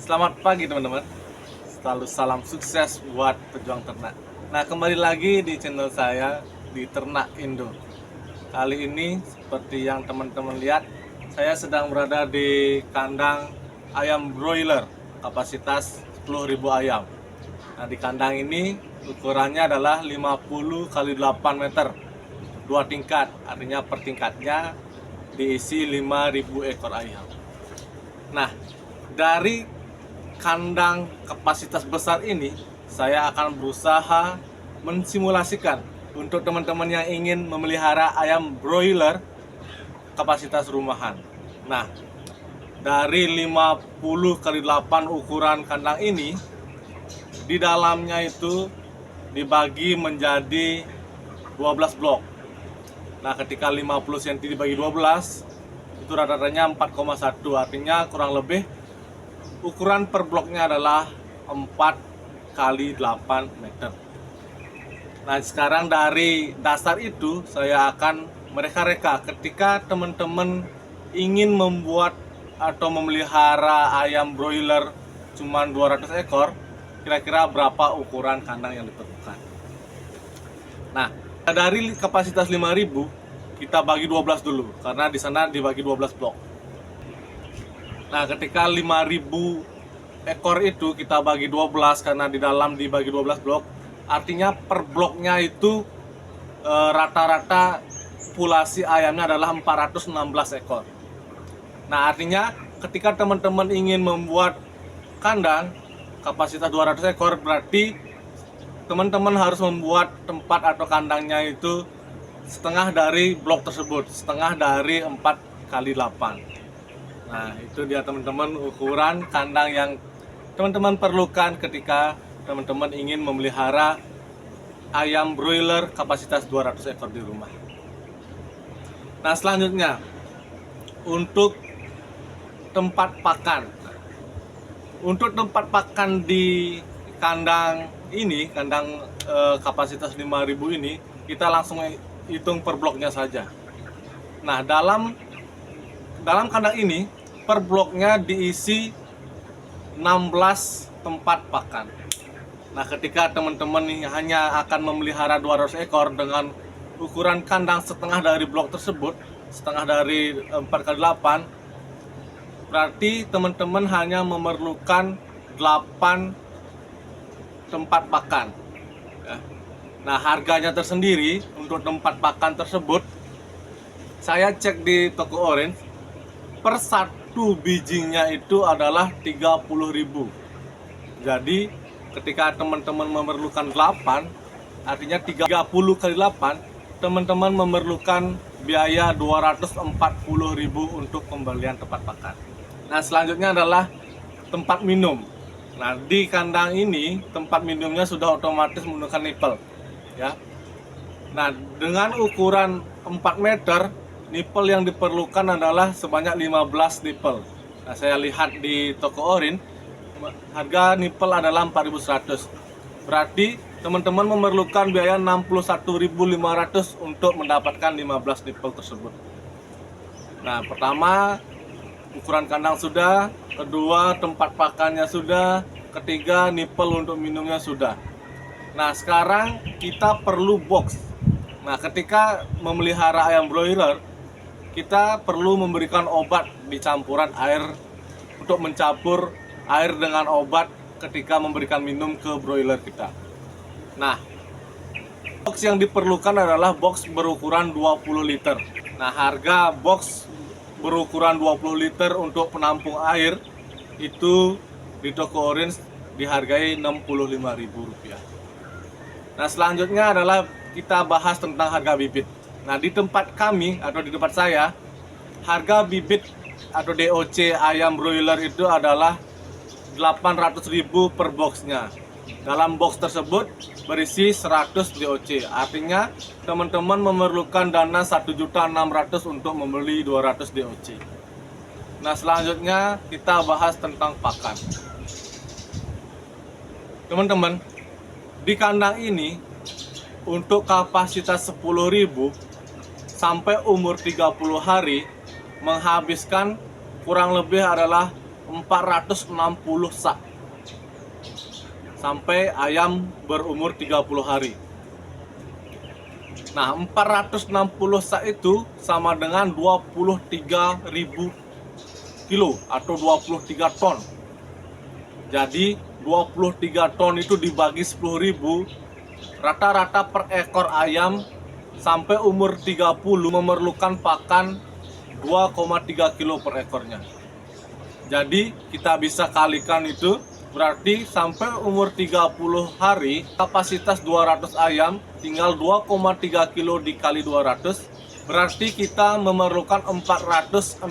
Selamat pagi teman-teman. Selalu salam sukses buat pejuang ternak. Nah, kembali lagi di channel saya di Ternak Indo. Kali ini seperti yang teman-teman lihat, saya sedang berada di kandang ayam broiler kapasitas 10.000 ayam. Nah, di kandang ini ukurannya adalah 50 kali 8 meter. Dua tingkat, artinya per tingkatnya diisi 5.000 ekor ayam. Nah, dari kandang kapasitas besar ini, saya akan berusaha mensimulasikan untuk teman-teman yang ingin memelihara ayam broiler kapasitas rumahan. Nah, dari 50 kali 8 ukuran kandang ini, di dalamnya itu dibagi menjadi 12 blok. Nah, ketika 50 cm dibagi 12, itu rata-ratanya 4,1, artinya kurang lebih ukuran per bloknya adalah 4 kali 8 meter. Nah, sekarang dari dasar itu saya akan mereka-reka ketika teman-teman ingin membuat atau memelihara ayam broiler cuma 200 ekor, kira-kira berapa ukuran kandang yang diperlukan. Nah, dari kapasitas 5.000 kita bagi 12 dulu karena di sana dibagi 12 blok. Nah, ketika 5.000 ekor itu kita bagi 12 karena di dalam dibagi 12 blok, artinya per bloknya itu rata-rata populasi ayamnya adalah 416 ekor. Nah, artinya ketika teman-teman ingin membuat kandang kapasitas 200 ekor, berarti teman-teman harus membuat tempat atau kandangnya itu setengah dari blok tersebut, setengah dari 4 kali 8. Nah, itu dia teman-teman ukuran kandang yang teman-teman perlukan ketika teman-teman ingin memelihara ayam broiler kapasitas 200 ekor di rumah. Nah, selanjutnya untuk tempat pakan. Untuk tempat pakan di kandang ini, kandang kapasitas 5.000 ini, kita langsung hitung per bloknya saja. Nah, dalam kandang ini per bloknya diisi 16 tempat pakan. Nah, ketika teman-teman hanya akan memelihara 200 ekor dengan ukuran kandang setengah dari blok tersebut, setengah dari 4 kali 8, berarti teman-teman hanya memerlukan 8 tempat pakan. Nah, harganya tersendiri untuk tempat pakan tersebut, saya cek di toko Orange, per satu bijinya itu adalah 30.000. Jadi ketika teman-teman memerlukan 8, artinya 30 kali 8, teman-teman memerlukan biaya 240.000 untuk pembelian tempat pakan. Nah, selanjutnya adalah tempat minum. Nah, di kandang ini tempat minumnya sudah otomatis menggunakan nipple, ya. Nah, dengan ukuran 4 meter, nipple yang diperlukan adalah sebanyak 15 nipple. Nah, saya lihat di toko Orin, harga nipple adalah 4.100. Berarti teman-teman memerlukan biaya 61.500 untuk mendapatkan 15 nipple tersebut. Nah, pertama ukuran kandang sudah, kedua tempat pakannya sudah, ketiga nipple untuk minumnya sudah. Nah, sekarang kita perlu box. Nah, ketika memelihara ayam broiler, kita perlu memberikan obat di campuran air untuk mencampur air dengan obat ketika memberikan minum ke broiler kita. Nah, box yang diperlukan adalah box berukuran 20 liter. Nah, harga box berukuran 20 liter untuk penampung air itu di toko Orange dihargai Rp65.000. Nah, selanjutnya adalah kita bahas tentang harga bibit. Nah, di tempat kami atau di tempat saya, harga bibit atau DOC ayam broiler itu adalah 800.000 per boxnya. Dalam box tersebut berisi 100 DOC. Artinya teman-teman memerlukan dana 1.600.000 untuk membeli 200 DOC. Nah, selanjutnya kita bahas tentang pakan. Teman-teman, di kandang ini untuk kapasitas 10.000 sampai umur 30 hari menghabiskan kurang lebih adalah 460 sak sampai ayam berumur 30 hari. Nah, 460 sak itu sama dengan 23.000 kilo atau 23 ton. Jadi 23 ton itu dibagi 10.000, rata-rata per ekor ayam sampai umur 30 memerlukan pakan 2,3 kilo per ekornya. Jadi kita bisa kalikan itu, berarti sampai umur 30 hari kapasitas 200 ayam tinggal 2,3 kilo dikali 200, berarti kita memerlukan 460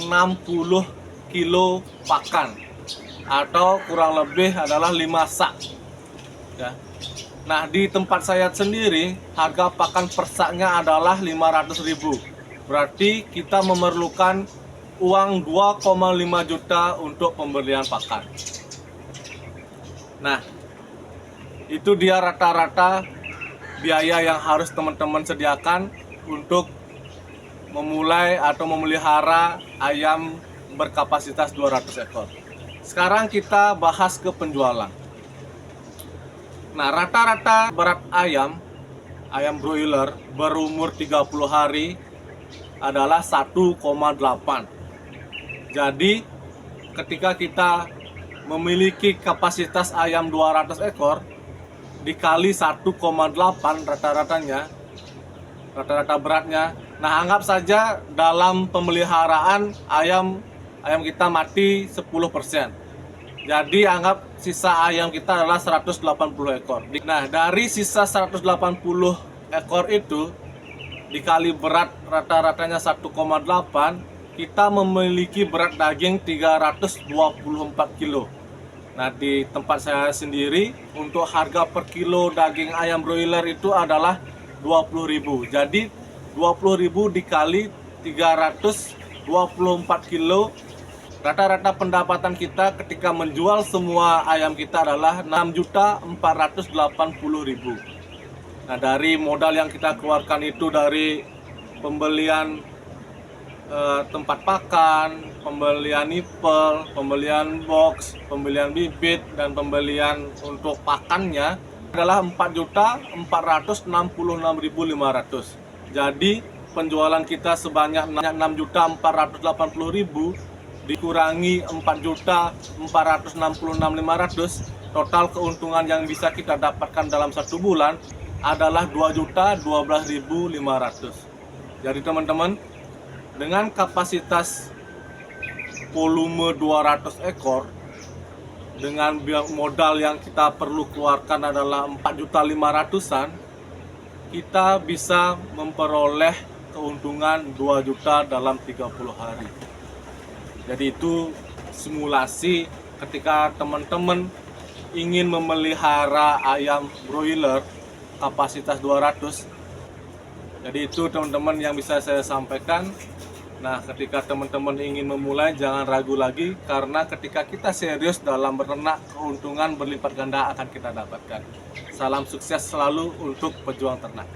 kilo pakan atau kurang lebih adalah 5 sak ya. Nah, di tempat saya sendiri harga pakan per saknya adalah 500.000, berarti kita memerlukan uang 2,5 juta untuk pembelian pakan. Nah, itu dia rata-rata biaya yang harus teman-teman sediakan untuk memulai atau memelihara ayam berkapasitas 200 ekor. Sekarang kita bahas ke penjualan. Nah, rata-rata berat ayam broiler berumur 30 hari adalah 1,8. Jadi ketika kita memiliki kapasitas ayam 200 ekor dikali 1,8 rata-rata beratnya. Nah, anggap saja dalam pemeliharaan ayam kita mati 10%. Jadi anggap sisa ayam kita adalah 180 ekor. Nah, dari sisa 180 ekor itu dikali berat rata-ratanya 1,8, kita memiliki berat daging 324 kilo. Nah, di tempat saya sendiri untuk harga per kilo daging ayam broiler itu adalah 20.000. Jadi 20.000 dikali 324 kilo, rata-rata pendapatan kita ketika menjual semua ayam kita adalah 6.480.000. Nah, dari modal yang kita keluarkan itu dari pembelian tempat pakan, pembelian nipel, pembelian box, pembelian bibit, dan pembelian untuk pakannya adalah 4.466.500. Jadi penjualan kita sebanyak 6.480.000 dikurangi 4.466.500, total keuntungan yang bisa kita dapatkan dalam satu bulan adalah 2.012.500. Jadi teman-teman, dengan kapasitas volume 200 ekor, dengan modal yang kita perlu keluarkan adalah 4.500.000-an, kita bisa memperoleh keuntungan 2 juta dalam 30 hari. Jadi itu simulasi ketika teman-teman ingin memelihara ayam broiler kapasitas 200. Jadi itu teman-teman yang bisa saya sampaikan. Nah, ketika teman-teman ingin memulai, jangan ragu lagi, karena ketika kita serius dalam beternak, keuntungan berlipat ganda akan kita dapatkan. Salam sukses selalu untuk pejuang ternak.